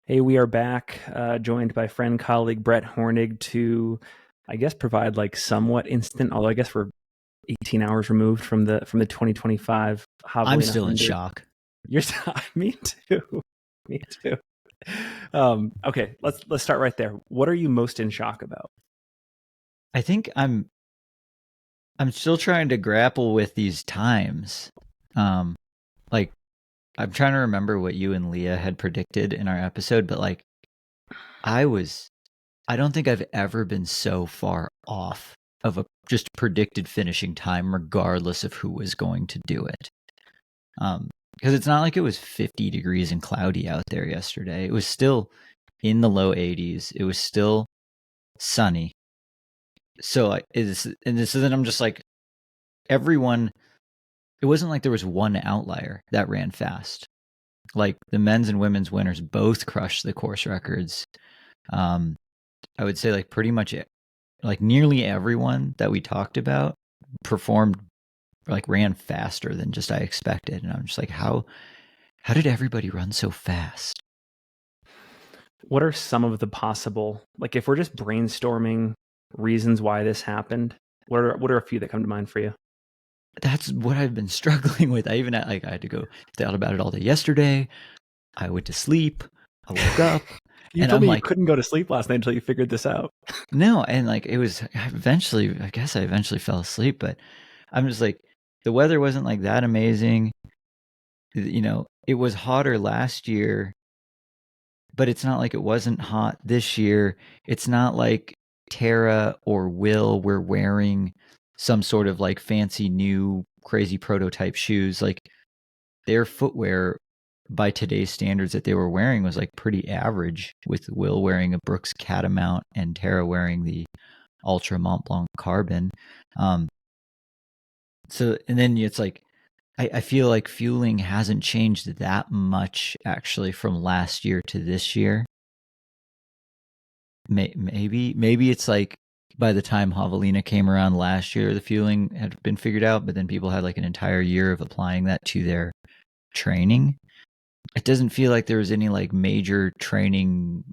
Hey, we are back, joined by friend colleague Brett Hornig to, I guess, provide like somewhat instant. Although I guess we're 18 hours removed from the 2025 I'm Javelina still in 100. shock. You're me too. Me too. Okay, let's start right there. What are you most in shock about? I think I'm still trying to grapple with these times. Like I'm trying to remember what you and Leah had predicted in our episode, but like I don't think I've ever been so far off of a just predicted finishing time, regardless of who was going to do it. Because it's not like it was 50 degrees and cloudy out there yesterday. It was still in the low 80s. It was still sunny. So I'm just like everyone. It wasn't like there was one outlier that ran fast. Like the men's and women's winners both crushed the course records. I would say like pretty much like nearly everyone that we talked about performed, like ran faster than just I expected. And I'm just like, how did everybody run so fast? What are some of the possible, like if we're just brainstorming reasons why this happened, what are a few that come to mind for you? That's what I've been struggling with. I had to go thought about it all day yesterday. I went to sleep. I woke up. You told me you couldn't go to sleep last night until you figured this out. No, and like it was eventually, I guess I eventually fell asleep, but I'm just like, the weather wasn't like that amazing. You know, it was hotter last year, but it's not like it wasn't hot this year. It's not like Tara or Will were wearing some sort of like fancy new crazy prototype shoes. Like their footwear by today's standards that they were wearing was like pretty average, with Will wearing a Brooks Catamount and Tara wearing the Ultra Mont Blanc Carbon. So, and then it's like, I feel like fueling hasn't changed that much actually from last year to this year. Maybe it's like by the time Javelina came around last year, the fueling had been figured out, but then people had like an entire year of applying that to their training. It doesn't feel like there was any like major training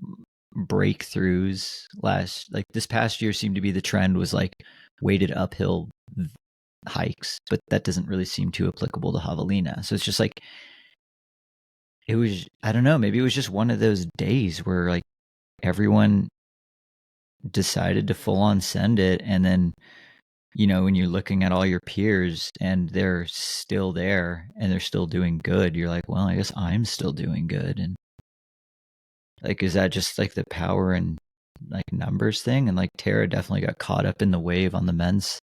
breakthroughs like this past year seemed to be the trend was like weighted uphill hikes, but that doesn't really seem too applicable to Javelina. So it's just like, it was, I don't know, maybe it was just one of those days where like everyone decided to full on send it. And then, you know, when you're looking at all your peers and they're still there and they're still doing good, you're like, well, I guess I'm still doing good. And like, is that just like the power and like numbers thing? And like Tara definitely got caught up in the wave on the men's,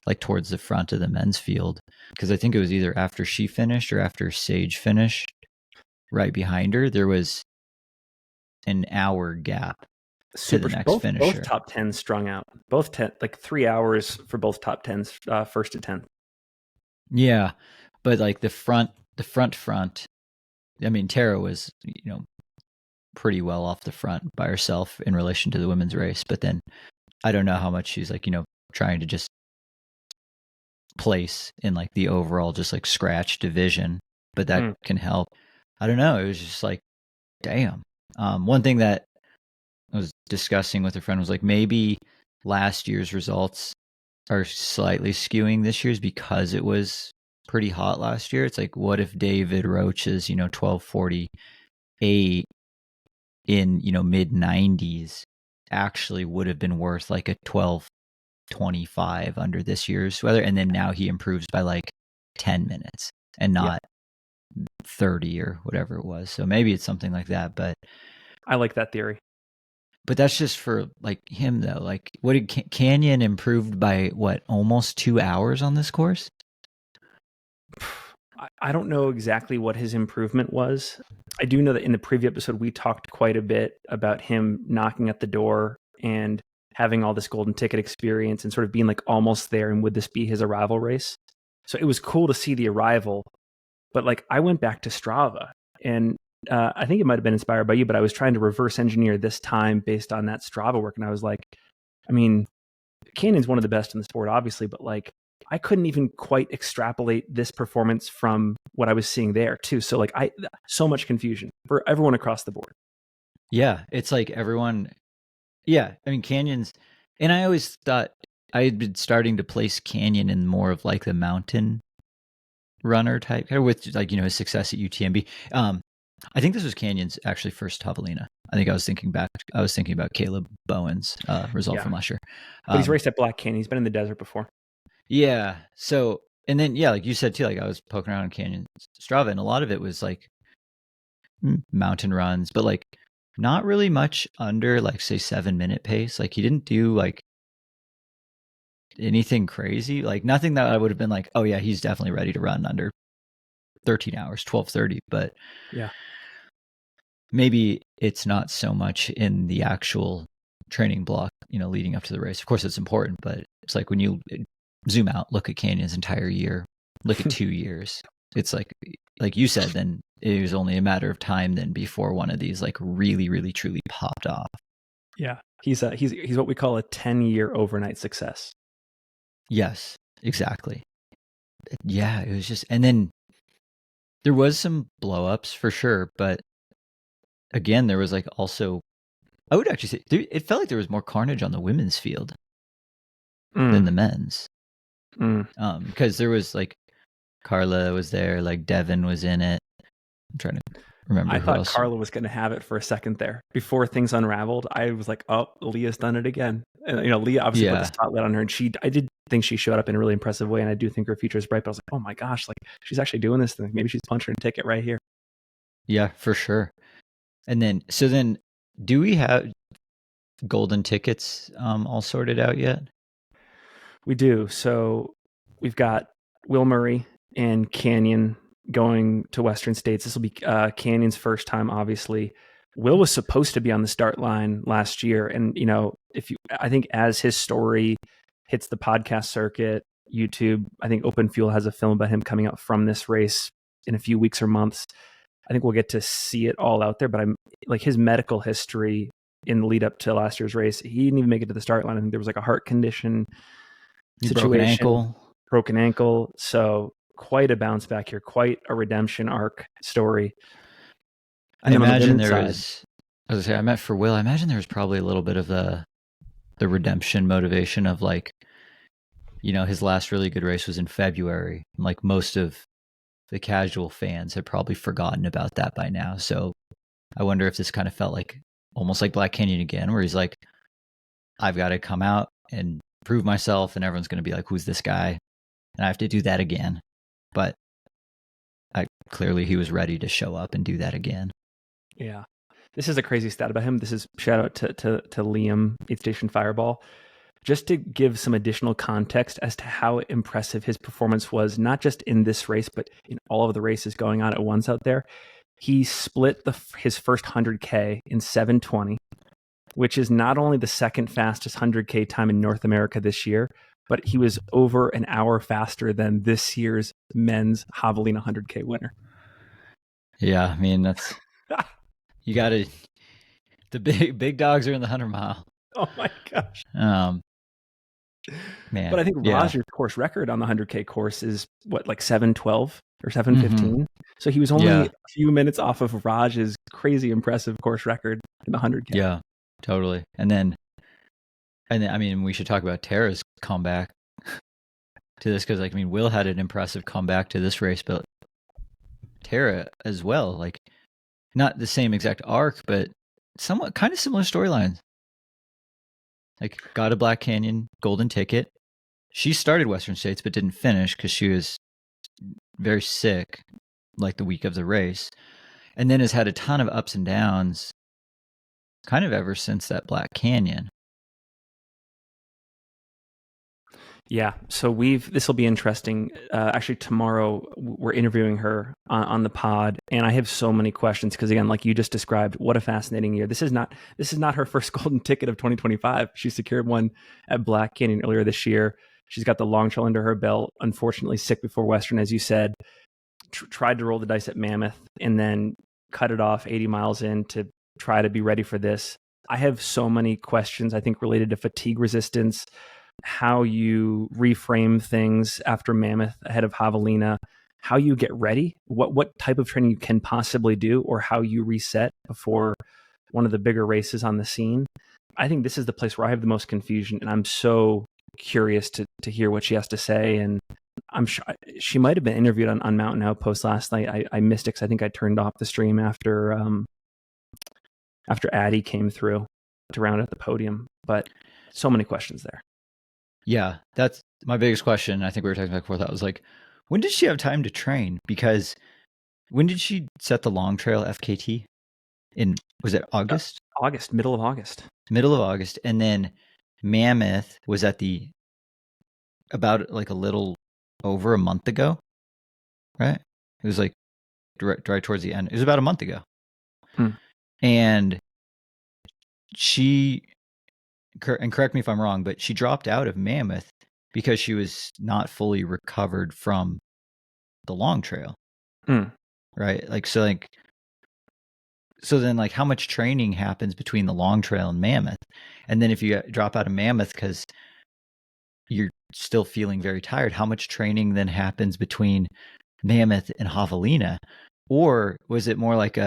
like towards the front of the men's field, because I think it was either after she finished or after Sage finished. Right behind her, there was an hour gap to the next finisher. Both top 10s strung out. Both 10, like 3 hours for both top 10s, first to 10th. Yeah, but like the front. I mean, Tara was, you know, pretty well off the front by herself in relation to the women's race. But then I don't know how much she's like, you know, trying to just place in like the overall just like scratch division, but that can help. I don't know. It was just like, damn. One thing that I was discussing with a friend was like, maybe last year's results are slightly skewing this year's because it was pretty hot last year. It's like, what if David Roche's, you know, 12:48 in, you know, mid 90s actually would have been worth like a 12:25 under this year's weather, and then now he improves by like 10 minutes and not 30 or whatever it was. So maybe it's something like that, but I like that theory. But that's just for like him though. Like, what did Canyon improved by what, almost 2 hours on this course? I don't know exactly what his improvement was. I do know that in the preview episode, we talked quite a bit about him knocking at the door and having all this golden ticket experience and sort of being like almost there. And would this be his arrival race? So it was cool to see the arrival. But like I went back to Strava and I think it might have been inspired by you, but I was trying to reverse engineer this time based on that Strava work. And I was like, I mean, Canyon's one of the best in the sport, obviously, but like I couldn't even quite extrapolate this performance from what I was seeing there too. So like so much confusion for everyone across the board. Yeah, it's like everyone. Yeah, I mean Canyons, and I always thought I had been starting to place Canyon in more of like the mountain runner type, kind of with like his success at UTMB. I think this was Canyon's actually first javelina. I think I was thinking about Caleb Bowen's result Yeah. from last year. But he's raced at Black Canyon. He's been in the desert before. Yeah. So, and then like you said too, like I was poking around on Canyon Strava, and a lot of it was like mountain runs, but like not really much under like say 7-minute pace. Like he didn't do like anything crazy, like nothing that I would have been like, oh yeah, he's definitely ready to run under 13 hours, 12:30. But yeah, maybe it's not so much in the actual training block, leading up to the race. Of course, it's important, but it's like when you zoom out, look at Canyon's entire year, look at 2 years. It's like you said, then it was only a matter of time then before one of these like really, really, truly popped off. Yeah, he's what we call a 10-year overnight success. Yes, exactly. Yeah, it was just, and then there was some blow-ups for sure, but again, there was like also, I would actually say it felt like there was more carnage on the women's field than the men's. Because there was like Carla was there, like Devin was in it. I'm trying to remember. I thought Carla was going to have it for a second there before things unraveled. I was like, oh, Leah's done it again. And Leah obviously put the spotlight on her, and I did think she showed up in a really impressive way, and I do think her future is bright. But I was like, oh my gosh, like she's actually doing this thing. Maybe she's punching a ticket right here. Yeah, for sure. And then, do we have golden tickets all sorted out yet? We do. So we've got Will Murray and Canyon going to Western States. This will be Canyon's first time, obviously. Will was supposed to be on the start line last year. And, I think as his story hits the podcast circuit, YouTube, I think Open Fuel has a film about him coming out from this race in a few weeks or months. I think we'll get to see it all out there, but I'm like his medical history in the lead up to last year's race. He didn't even make it to the start line. I think there was like a heart condition situation, broken ankle. So quite a bounce back here, quite a redemption arc story. And I imagine there was, as I say, I meant for Will, I imagine there was probably a little bit of the redemption motivation of like, his last really good race was in February. And like most of the casual fans have probably forgotten about that by now. So I wonder if this kind of felt like almost like Black Canyon again, where he's like, I've got to come out and prove myself, and everyone's going to be like, who's this guy? And I have to do that again. But clearly he was ready to show up and do that again. Yeah. This is a crazy stat about him. This is shout out to Liam, 8th Station Fireball. Just to give some additional context as to how impressive his performance was, not just in this race, but in all of the races going on at once out there. He split his first 100K in 7:20, which is not only the second fastest 100K time in North America this year, but he was over an hour faster than this year's men's Javelina 100K winner. Yeah, I mean, that's, you got to, the big dogs are in the 100-mile. Oh my gosh. Man. But I think Roger's course record on the 100K course is what, like 7:12 or 7:15? Mm-hmm. So he was only a few minutes off of Raj's crazy impressive course record in the 100K. Yeah, totally. And then I mean, we should talk about Tara's comeback to this, because like, I mean, Will had an impressive comeback to this race, but Tara as well, like not the same exact arc, but somewhat kind of similar storylines. Like got a Black Canyon golden ticket. She started Western States but didn't finish because she was very sick like the week of the race, and then has had a ton of ups and downs kind of ever since that Black Canyon. Yeah, so this will be interesting. Actually, tomorrow we're interviewing her on the pod, and I have so many questions because, again, like you just described, what a fascinating year. This is not her first golden ticket of 2025. She secured one at Black Canyon earlier this year. She's got the long trail under her belt. Unfortunately, sick before Western, as you said. Tried to roll the dice at Mammoth and then cut it off 80 miles in to try to be ready for this. I have so many questions, I think, related to fatigue resistance, how you reframe things after Mammoth ahead of Javelina, how you get ready, what type of training you can possibly do, or how you reset before one of the bigger races on the scene. I think this is the place where I have the most confusion, and I'm so curious to hear what she has to say. And I'm sure she might have been interviewed on Mountain Outpost last night. I missed it because I think I turned off the stream after Addie came through to round out the podium. But so many questions there. Yeah, that's my biggest question. I think we were talking back and forth. I was like, when did she have time to train? Because when did she set the long trail FKT? Was it August? Middle of August. Middle of August. And then Mammoth was at about like a little over a month ago, right? It was like right towards the end. It was about a month ago. And and correct me if I'm wrong, but she dropped out of Mammoth because she was not fully recovered from the long trail. Right? So then how much training happens between the long trail and Mammoth? And then if you drop out of Mammoth because you're still feeling very tired, how much training then happens between Mammoth and Javelina? Or was it more like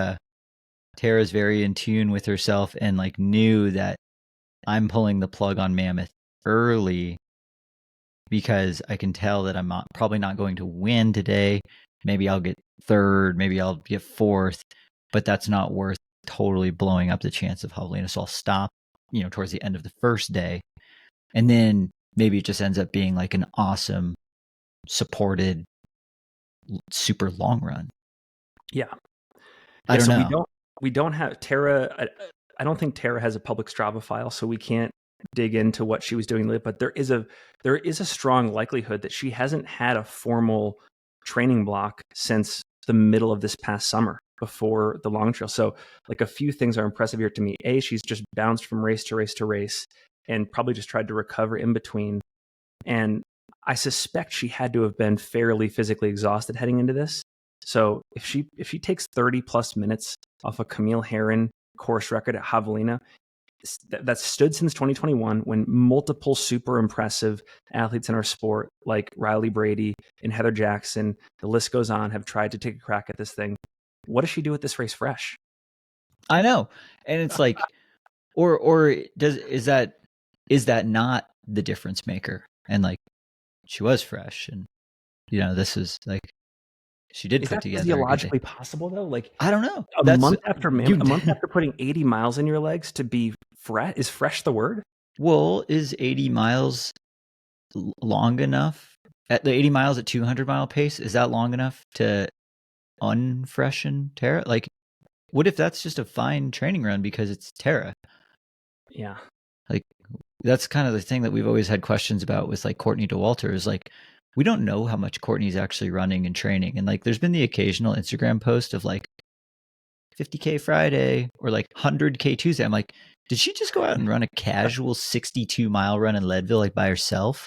Tara's very in tune with herself and knew that I'm pulling the plug on Mammoth early because I can tell that I'm probably not going to win today. Maybe I'll get third, maybe I'll get fourth, but that's not worth totally blowing up the chance of Javelina. So I'll stop, towards the end of the first day. And then maybe it just ends up being an awesome, supported, super long run. Yeah. I don't know. We don't have Tara. I don't think Tara has a public Strava file, so we can't dig into what she was doing. But there is a strong likelihood that she hasn't had a formal training block since the middle of this past summer before the long trail. So a few things are impressive here to me. A, she's just bounced from race to race to race and probably just tried to recover in between. And I suspect she had to have been fairly physically exhausted heading into this. So if she takes 30 plus minutes off a Camille Herron course record at Javelina, that's stood since 2021 when multiple super impressive athletes in our sport like Riley Brady and Heather Jackson, the list goes on, have tried to take a crack at this thing. What does she do with this race fresh? I know. And it's is that not the difference maker? And she was fresh and this is she did put together. Is that physiologically possible though? I don't know. A month after putting 80 miles in your legs to be fresh, is fresh the word? Well, is 80 miles long enough? At the 80 miles at 200 mile pace, is that long enough to unfreshen Tara? What if that's just a fine training run because it's Tara? Yeah. That's kind of the thing that we've always had questions about with Courtney Dauwalter is we don't know how much Courtney's actually running and training. And there's been the occasional Instagram post of 50K Friday or 100K Tuesday. I'm did she just go out and run a casual 62-mile run in Leadville by herself?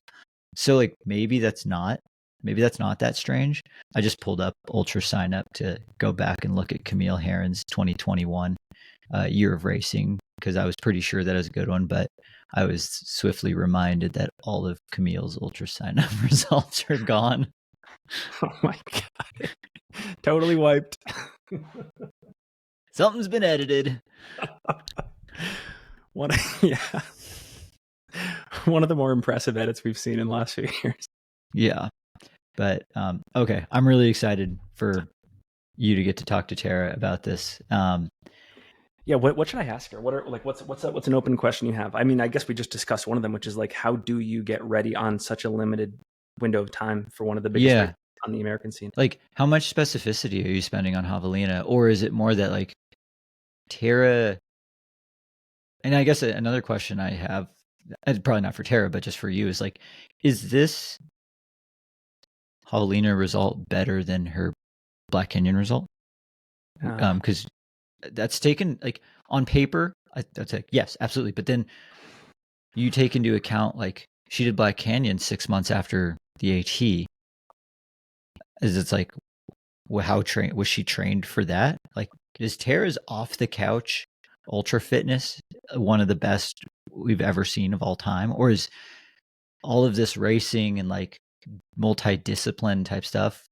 So maybe that's not that strange. I just pulled up Ultra Sign Up to go back and look at Camille Herron's 2021 year of racing because I was pretty sure that was a good one, but I was swiftly reminded that all of Camille's Ultra Sign Up results are gone. Oh my God. Totally wiped. Something's been edited. One of the more impressive edits we've seen in the last few years. Yeah. But okay, I'm really excited for you to get to talk to Tara about this. Yeah, what should I ask her? What's an open question you have? I mean, I guess we just discussed one of them, which is how do you get ready on such a limited window of time for one of the biggest races on the American scene? How much specificity are you spending on Javelina, or is it more that Tara? And I guess another question I have, probably not for Tara, but just for you, is this Javelina result better than her Black Canyon result? Because that's taken on paper. That's yes, absolutely. But then you take into account she did Black Canyon 6 months after the AT. Is it's how trained was she trained for that? Is Tara's off the couch ultra fitness one of the best we've ever seen of all time, or is all of this racing and multi-discipline type stuff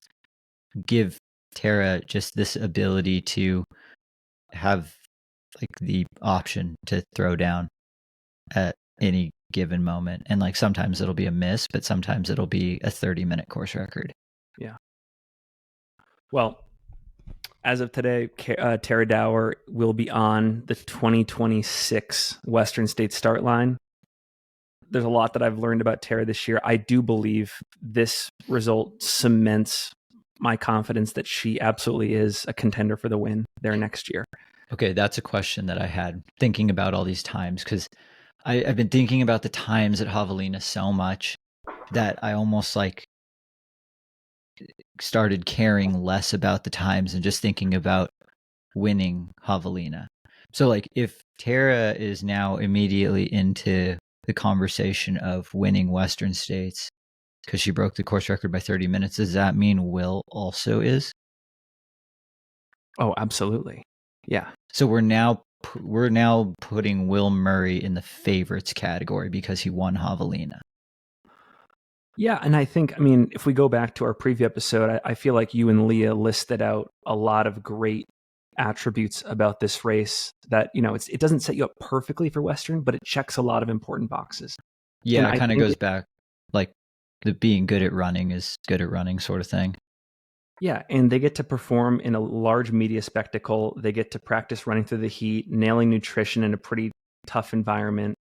give Tara just this ability to have like the option to throw down at any given moment. And like sometimes it'll be a miss, but sometimes it'll be a 30-minute course record. Yeah. Well, as of today, Tara Dower will be on the 2026 Western States start line. There's a lot that I've learned about Tara this year. I do believe this result cements my confidence that she absolutely is a contender for the win there next year. Okay, that's a question that I had thinking about all these times, because I've been thinking about the times at Javelina so much that I almost like started caring less about the times and just thinking about winning Javelina. So like if Tara is now immediately into the conversation of winning Western States because she broke the course record by 30 minutes, does that mean Will also is? Oh, absolutely. Yeah. So we're now putting Will Murray in the favorites category because he won Javelina. Yeah, and I think, if we go back to our preview episode, I feel like you and Leah listed out a lot of great attributes about this race that, it doesn't set you up perfectly for Western, but it checks a lot of important boxes. Yeah, it kind of goes back, like the being good at running is good at running sort of thing. Yeah, and they get to perform in a large media spectacle. They get to practice running through the heat, nailing nutrition in a pretty tough environment.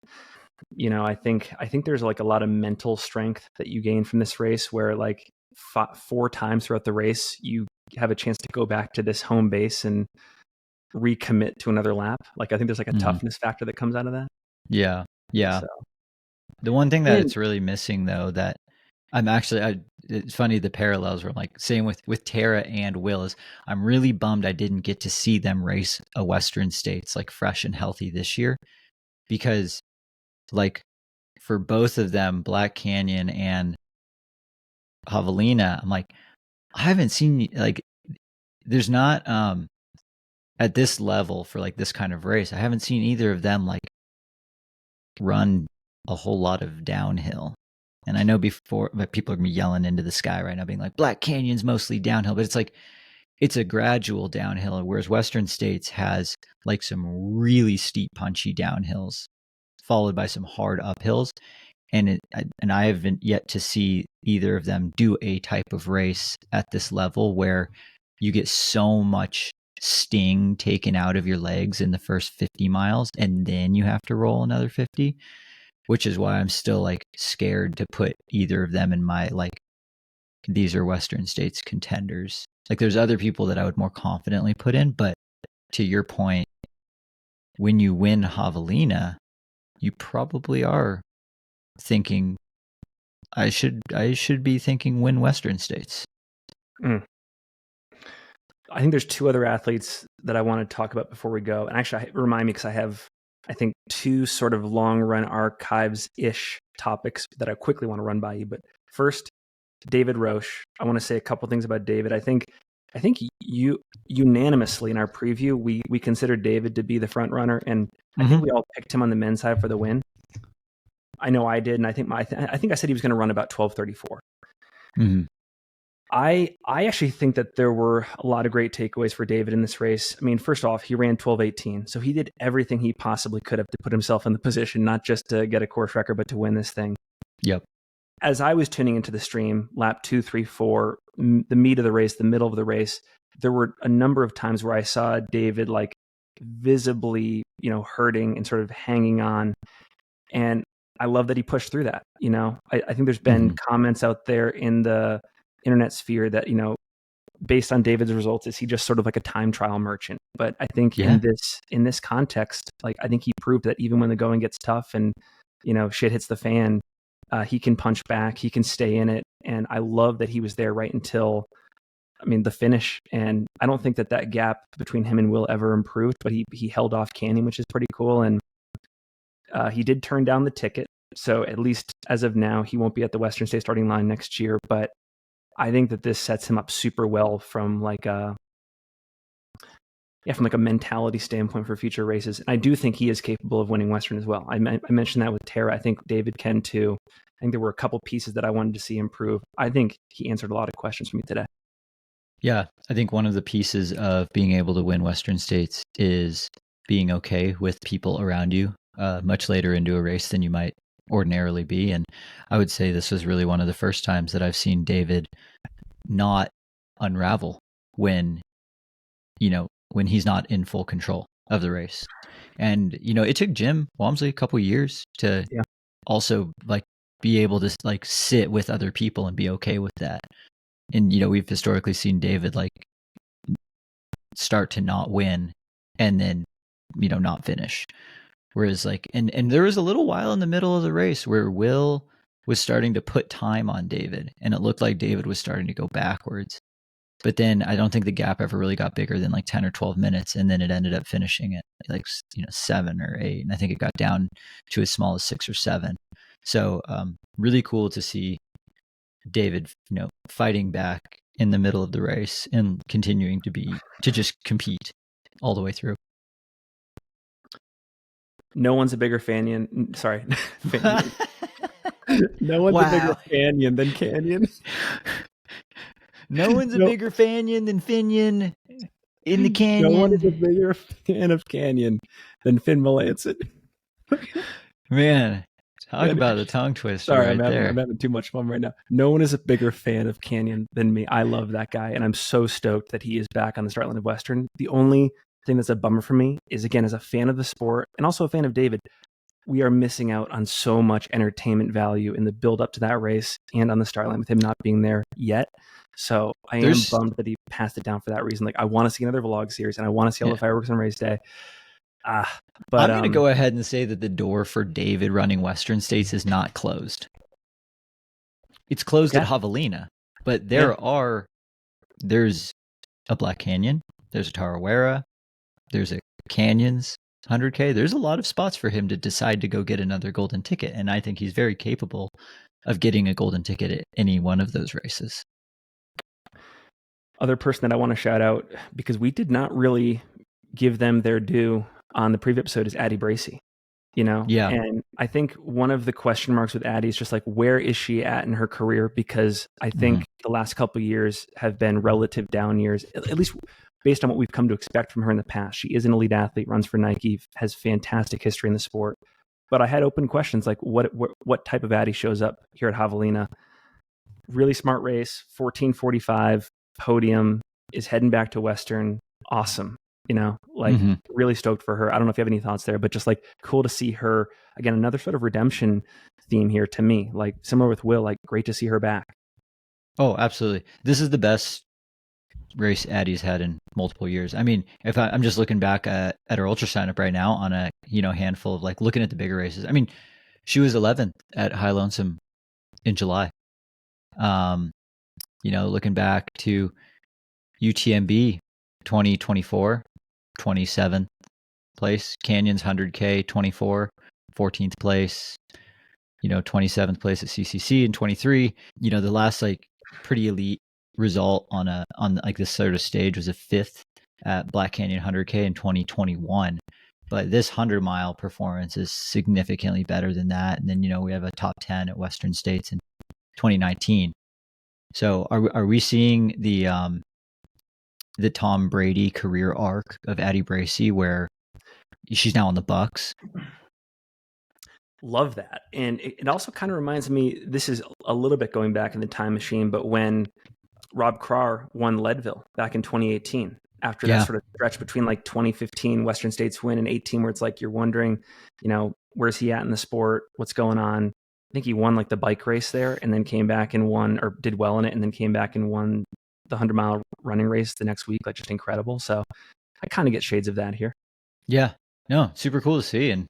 I think there's like a lot of mental strength that you gain from this race where like 4 times throughout the race, you have a chance to go back to this home base and recommit to another lap. Like I think there's like a toughness factor that comes out of that. Yeah. Yeah. So, the one thing that it's really missing though, that it's funny, the parallels were like same with Tara and Will is I'm really bummed I didn't get to see them race a Western States like fresh and healthy this year, because like for both of them, Black Canyon and Javelina, I'm like, I haven't seen like there's not at this level for like this kind of race, I haven't seen either of them like run a whole lot of downhill. And I know before, but people are gonna be yelling into the sky right now, being like, Black Canyon's mostly downhill, but it's like it's a gradual downhill, whereas Western States has like some really steep, punchy downhills, followed by some hard uphills. And I haven't yet to see either of them do a type of race at this level where you get so much sting taken out of your legs in the first 50 miles and then you have to roll another 50, which is why I'm still like scared to put either of them in my like these are Western States contenders. Like there's other people that I would more confidently put in, but to your point, when you win Javelina, you probably are thinking I should be thinking win Western States. I think there's 2 other athletes that I want to talk about before we go. And actually, remind me, because I have, I think, 2 sort of long run archives-ish topics that I quickly want to run by you. But first, David Roche. I want to say a couple things about David. I think you unanimously in our preview, we considered David to be the front runner, and I think we all picked him on the men's side for the win. I know I did, and I think I said he was going to run about 12:34. Mm-hmm. I actually think that there were a lot of great takeaways for David in this race. First off, he ran 12:18, so he did everything he possibly could have to put himself in the position, not just to get a course record, but to win this thing. Yep. As I was tuning into the stream, lap 2, 3, 4, the meat of the race, the middle of the race, there were a number of times where I saw David like visibly, hurting and sort of hanging on. And I love that he pushed through that. I think there's been comments out there in the internet sphere that, based on David's results, is he just sort of like a time trial merchant? But I think in this context, like I think he proved that even when the going gets tough and, shit hits the fan, he can punch back, he can stay in it. And I love that he was there right until, the finish. And I don't think that gap between him and Will ever improved, but he held off Canyon, which is pretty cool. And he did turn down the ticket. So at least as of now, he won't be at the Western State starting line next year. But I think that this sets him up super well from like a mentality standpoint for future races. And I do think he is capable of winning Western as well. I mentioned that with Tara. I think David can too. I think there were a couple pieces that I wanted to see improve. I think he answered a lot of questions for me today. Yeah, I think one of the pieces of being able to win Western States is being okay with people around you much later into a race than you might ordinarily be. And I would say this was really one of the first times that I've seen David not unravel when he's not in full control of the race. And, it took Jim Walmsley a couple years to also like be able to like sit with other people and be okay with that. And, we've historically seen David like start to not win and then, not finish. Whereas like, and there was a little while in the middle of the race where Will was starting to put time on David, and it looked like David was starting to go backwards. But then I don't think the gap ever really got bigger than like 10 or 12 minutes. And then it ended up finishing at like, 7 or 8. And I think it got down to as small as 6 or 7. So really cool to see David, fighting back in the middle of the race and continuing to just compete all the way through. No one's a bigger Fanion. Sorry. No one's a bigger Fanion than Canyon. No one's a bigger Fanion than Finian in the Canyon. No one is a bigger fan of Canyon than Finn Melanson. Man, talk about a tongue twister. Sorry, I'm having too much fun right now. No one is a bigger fan of Canyon than me. I love that guy, and I'm so stoked that he is back on the start line of Western. The only thing that's a bummer for me is, again, as a fan of the sport and also a fan of David, we are missing out on so much entertainment value in the build up to that race and on the start line with him not being there yet. So I am bummed that he passed it down for that reason. Like, I want to see another vlog series and I want to see all the fireworks on race day. But I'm going to go ahead and say that the door for David running Western States is not closed. It's closed at Javelina, but there's a Black Canyon, there's a Tarawera, there's a Canyons 100K. There's a lot of spots for him to decide to go get another golden ticket. And I think he's very capable of getting a golden ticket at any one of those races. Other person that I want to shout out, because we did not really give them their due on the previous episode, is Addie Bracey. Yeah. And I think one of the question marks with Addie is just like, where is she at in her career? Because I think the last couple of years have been relative down years, at least based on what we've come to expect from her in the past. She is an elite athlete, runs for Nike, has fantastic history in the sport. But I had open questions like, what type of Addie shows up here at Javelina? Really smart race, 14:45, podium, is heading back to Western. Awesome. Really stoked for her. I don't know if you have any thoughts there, but just like cool to see her again. Another sort of redemption theme here to me, like similar with Will, like great to see her back. Oh, absolutely. This is the best race Addie's had in multiple years. I mean, if I'm just looking back at her ultra sign up right now on a, handful of like looking at the bigger races. I mean, she was 11th at High Lonesome in July. Looking back to UTMB 2024, 27th place, Canyons 100K 24, 14th place, 27th place at CCC in 23. The last like pretty elite result on like this sort of stage was a 5th at Black Canyon 100K in 2021. But this 100-mile performance is significantly better than that. And then, we have a top 10 at Western States in 2019. So are we seeing the Tom Brady career arc of Addie Bracey where she's now on the Bucks? Love that. And it also kind of reminds me, this is a little bit going back in the time machine, but when Rob Krar won Leadville back in 2018, after that sort of stretch between like 2015 Western States win and 18, where it's like you're wondering, where's he at in the sport? What's going on? I think he won like the bike race there and then came back and won, or did well in it, and then came back and won the 100-mile running race the next week. Like, just incredible. So I kind of get shades of that here. Yeah. No, super cool to see. And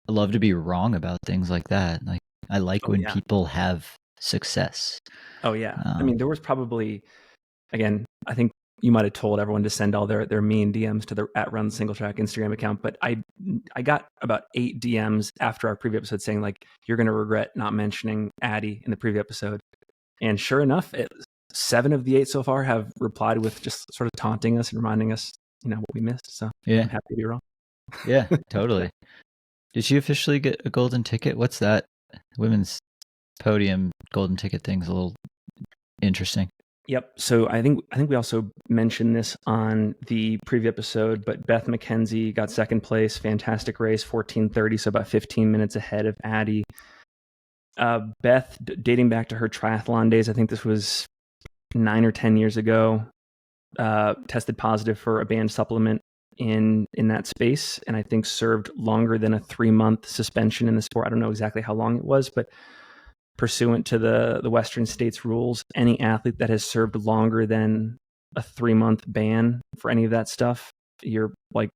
I love to be wrong about things like that. Like, I like when people have success. Oh, yeah. I mean, there was probably, again, I think you might have told everyone to send all their mean DMs to the @Run Singletrack Instagram account, but I got about 8 DMs after our previous episode saying like, you're going to regret not mentioning Addie in the previous episode. And sure enough, 7 of the 8 so far have replied with just sort of taunting us and reminding us, what we missed. So I'm happy to be wrong. Yeah, totally. Did she officially get a golden ticket? What's that? Women's podium golden ticket thing's a little interesting. Yep. So I think we also mentioned this on the previous episode, but Beth McKenzie got second place, fantastic race, 14:30, so about 15 minutes ahead of Addie. Beth, dating back to her triathlon days, I think this was 9 or 10 years ago, tested positive for a banned supplement in that space, and I think served longer than a 3-month suspension in the sport. I don't know exactly how long it was, but pursuant to the Western states rules, any athlete that has served longer than a 3-month ban for any of that stuff, you're like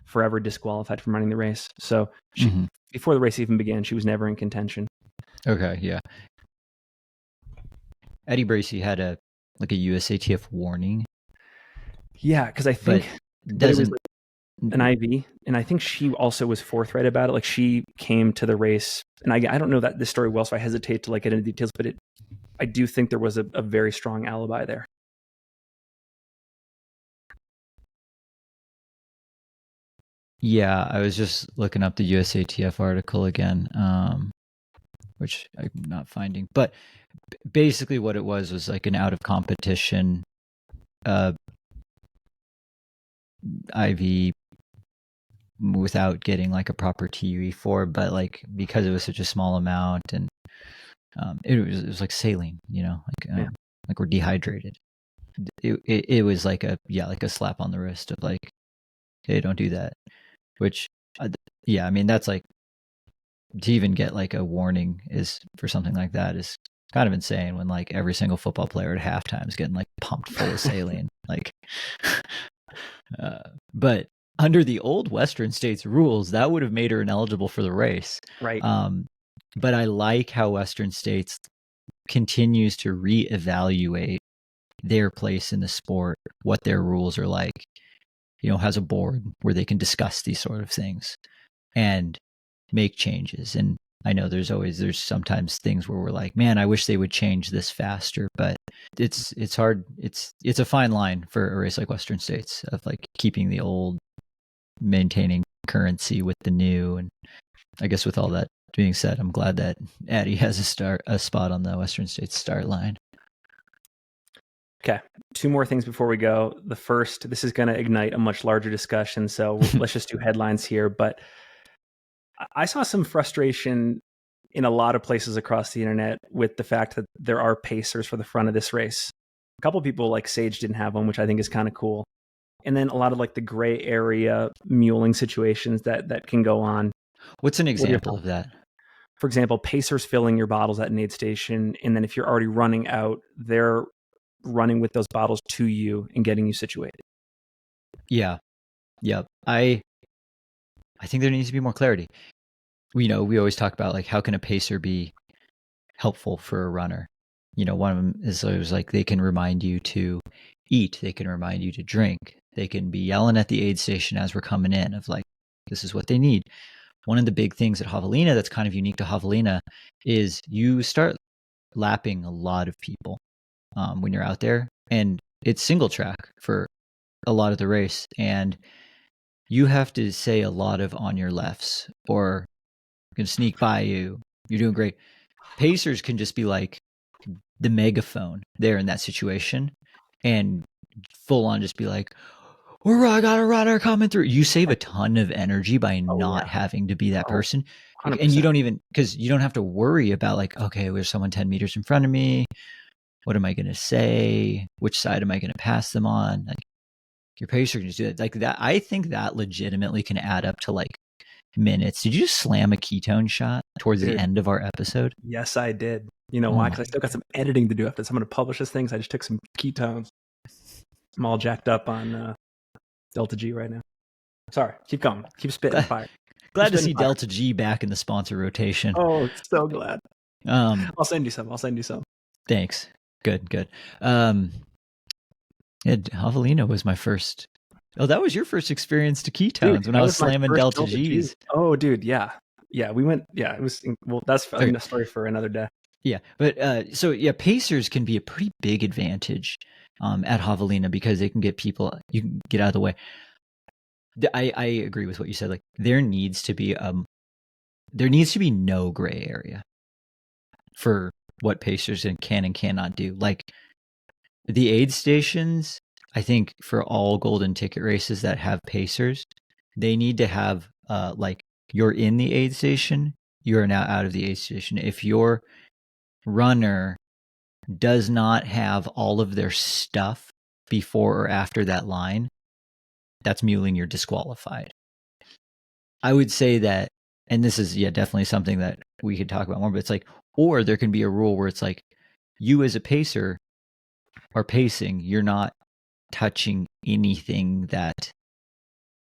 forever disqualified from running the race. So before the race even began, she was never in contention. Okay, yeah. Eddie Bracey had a USATF warning. Yeah, because I think it was an IV, and I think she also was forthright about it. Like, she came to the race, and I don't know this story well, so I hesitate to get into details, but I do think there was a very strong alibi there. Yeah, I was just looking up the USATF article again, which I'm not finding. But basically what it was like an out of competition IV without getting like a proper TUE for, but like because it was such a small amount, and it was like saline, like we're dehydrated. It was like a slap on the wrist of like, hey, don't do that. Which, I mean, that's like, to even get like a warning is for something like that is kind of insane when like every single football player at halftime is getting like pumped full of saline. Like, but under the old Western States rules, that would have made her ineligible for the race. Right. But I like how Western States continues to reevaluate their place in the sport, what their rules are like, has a board where they can discuss these sort of things and make changes. And I know there's sometimes things where we're like, man, I wish they would change this faster, but it's hard. It's a fine line for a race like Western States of like keeping the old, maintaining currency with the new. And I guess with all that being said, I'm glad that Addie has a spot on the Western States start line. Okay, 2 more things before we go. The first, this is going to ignite a much larger discussion, so let's just do headlines here. But I saw some frustration in a lot of places across the internet with the fact that there are pacers for the front of this race. A couple of people like Sage didn't have one, which I think is kind of cool. And then a lot of like the gray area muling situations that can go on. What's an example of that? For example, pacers filling your bottles at an aid station, and then if you're already running out, they're running with those bottles to you and getting you situated. Yeah. I think there needs to be more clarity. We always talk about like, how can a pacer be helpful for a runner? One of them is always like, they can remind you to eat. They can remind you to drink. They can be yelling at the aid station as we're coming in of like, this is what they need. One of the big things at Javelina that's kind of unique to Javelina is you start lapping a lot of people when you're out there, and it's single track for a lot of the race, and you have to say a lot of on your lefts, or I'm gonna sneak by you, you're doing great. Pacers can just be like the megaphone there in that situation and full on just be like, I got a runner coming through. You save a ton of energy by not having to be that person. 100%. And you don't even, because you don't have to worry about like, okay, there's someone 10 meters in front of me. What am I going to say? Which side am I going to pass them on? Like, your pacer can just do that. Like that. I think that legitimately can add up to like minutes. Did you just slam a ketone shot towards the end of our episode? Yes, I did. You know why? Because I still got some editing to do after this. I'm going to publish this thing. So I just took some ketones. I'm all jacked up on Delta G right now. Sorry, keep going. Keep spitting fire. Glad to see fire. Delta G back in the sponsor rotation. Oh, so glad. I'll send you some. Thanks. Good. Javelina was my first. Oh, that was your first experience to ketones, dude, when I was slamming Delta Gs. Oh, dude, yeah. We went. Yeah, it was. Well, that's a story for another day. Yeah, but pacers can be a pretty big advantage at Javelina because they can get people. You can get out of the way. I agree with what you said. Like there needs to be no gray area for what pacers can and cannot do. Like the aid stations, I think for all golden ticket races that have pacers, they need to have like you're in the aid station, you are now out of the aid station. If your runner does not have all of their stuff before or after that line, that's muling, you're disqualified. I would say that, and this is definitely something that we could talk about more, but it's like, or there can be a rule where it's like, you as a pacer are pacing, you're not touching anything that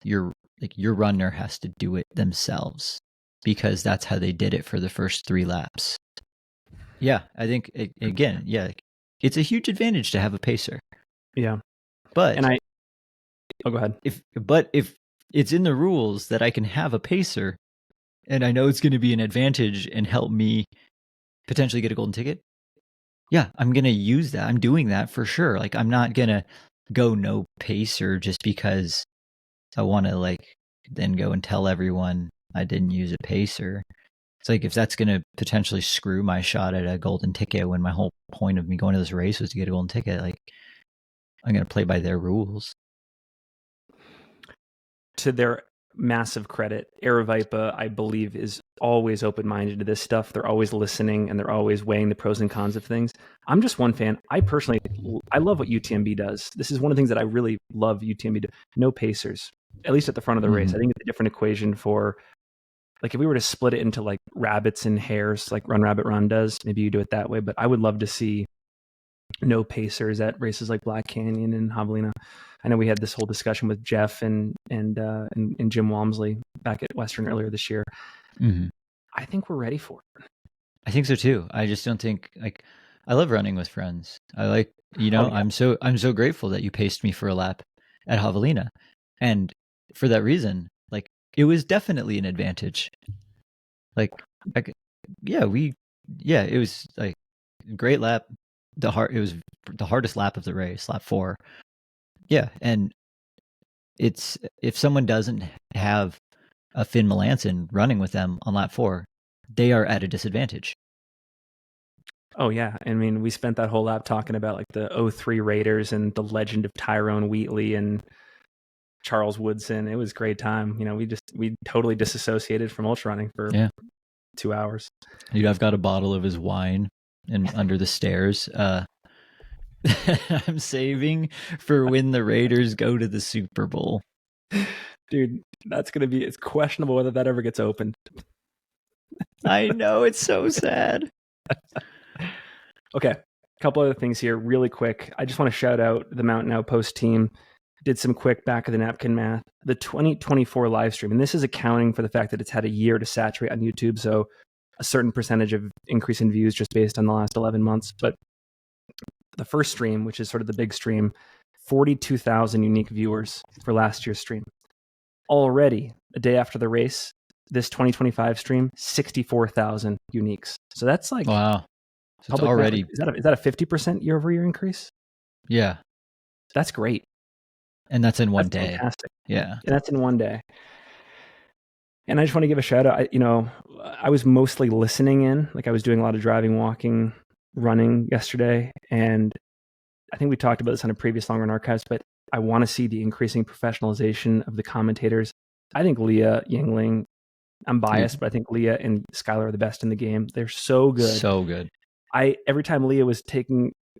your runner has to do it themselves, because that's how they did it for the first 3 laps. Yeah, I think again, it's a huge advantage to have a pacer. Yeah. But go ahead. If it's in the rules that I can have a pacer and I know it's going to be an advantage and help me potentially get a golden ticket, yeah, I'm going to use that. I'm doing that for sure. Like, I'm not going to go no pacer just because I want to like then go and tell everyone I didn't use a pacer. It's like, if that's going to potentially screw my shot at a golden ticket when my whole point of me going to this race was to get a golden ticket, like, I'm going to play by their rules. To their massive credit, Aravaipa, I believe, is always open-minded to this stuff. They're always listening and they're always weighing the pros and cons of things. I'm just one fan. I love what UTMB does. This is one of the things that I really love UTMB do. No pacers, at least at the front of the race. I think it's a different equation for, like, if we were to split it into like rabbits and hares, like Run Rabbit Run does, maybe you do it that way. But I would love to see no pacers at races like Black Canyon and Javelina. I know we had this whole discussion with Jeff and Jim Walmsley back at Western earlier this year. Mm-hmm. I think we're ready for it. I think so too. I just don't think, like, I love running with friends. I like, I'm so grateful that you paced me for a lap at Javelina. And for that reason, like, it was definitely an advantage. Like, it was like a great lap. It was the hardest lap of the race, lap 4. Yeah, and it's, if someone doesn't have a Finn Melanson running with them on lap 4, they are at a disadvantage. Oh yeah, I mean, we spent that whole lap talking about like the 03 Raiders and the legend of Tyrone Wheatley and Charles Woodson. It was a great time. We totally disassociated from ultra running for 2 hours. Dude, I've got a bottle of his wine and under the stairs. I'm saving for when the Raiders go to the Super Bowl. Dude, it's questionable whether that ever gets opened. I know, it's so sad. Okay, a couple other things here really quick. I just want to shout out the Mountain Outpost team. Did some quick back of the napkin math. The 2024 live stream, and this is accounting for the fact that it's had a year to saturate on YouTube, so a certain percentage of increase in views just based on the last 11 months. But the first stream, which is sort of the big stream, 42,000 unique viewers for last year's stream. Already, a day after the race, this 2025 stream, 64,000 uniques. So that's like, wow. So it's already, is that a 50% year over year increase? Yeah. That's great. And that's in one day. Fantastic. Yeah. And that's in one day. And I just want to give a shout out. I was mostly listening in, like I was doing a lot of driving, walking, running yesterday. And I think we talked about this on a previous Long Run Archives, but I want to see the increasing professionalization of the commentators. I think Leah Yingling, I'm biased, but I think Leah and Skylar are the best in the game. They're so good. So good. Every time Leah was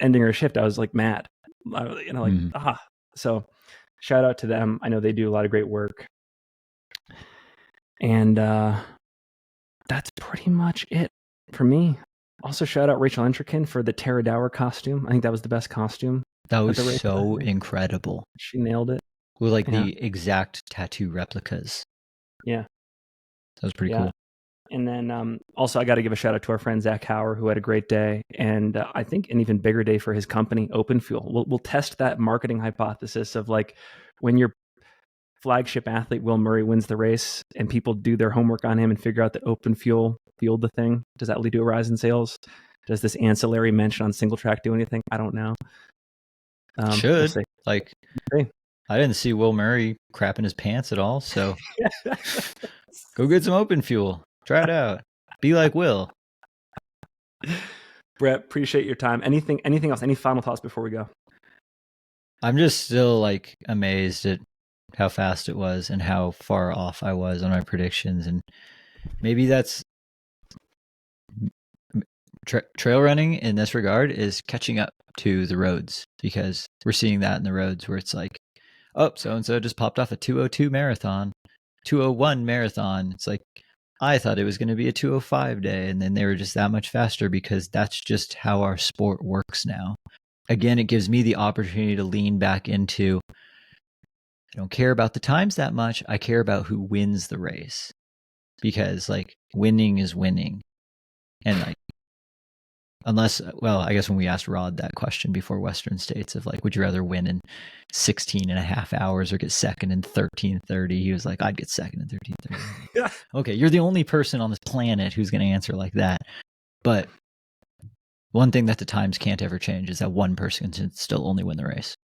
ending her shift, I was like mad, So shout out to them. I know they do a lot of great work. And that's pretty much it for me. Also, shout out Rachel Entrekin for the Tara Dower costume. I think that was the best costume. That was so incredible. She nailed it. With the exact tattoo replicas. Yeah. That was pretty cool. And then also, I got to give a shout out to our friend Zach Hauer, who had a great day. And I think an even bigger day for his company, Open Fuel. We'll test that marketing hypothesis of like when your flagship athlete, Will Murray, wins the race and people do their homework on him and figure out that Open Fuel fueled the thing. Does that lead to a rise in sales? Does this ancillary mention on Singletrack do anything? I don't know. Should. I didn't see Will Murray crapping his pants at all. So go get some Open Fuel. Try it out. Be like Will. Brett, appreciate your time. Anything else? Any final thoughts before we go? I'm just still like amazed at how fast it was and how far off I was on my predictions. And maybe that's trail running in this regard is catching up to the roads, because we're seeing that in the roads where it's like, oh, so-and-so just popped off a 2:02 marathon, 2:01 marathon. It's like, I thought it was going to be a 2:05 day, and then they were just that much faster, because that's just how our sport works now. Again, it gives me the opportunity to lean back into, I don't care about the times that much. I care about who wins the race, because like winning is winning. And like, unless, well, I guess when we asked Rod that question before Western States of like, would you rather win in 16 and a half hours or get second in 13:30? He was like, I'd get second in 13:30. Yeah. Okay, you're the only person on this planet who's going to answer like that. But one thing that the times can't ever change is that one person can still only win the race.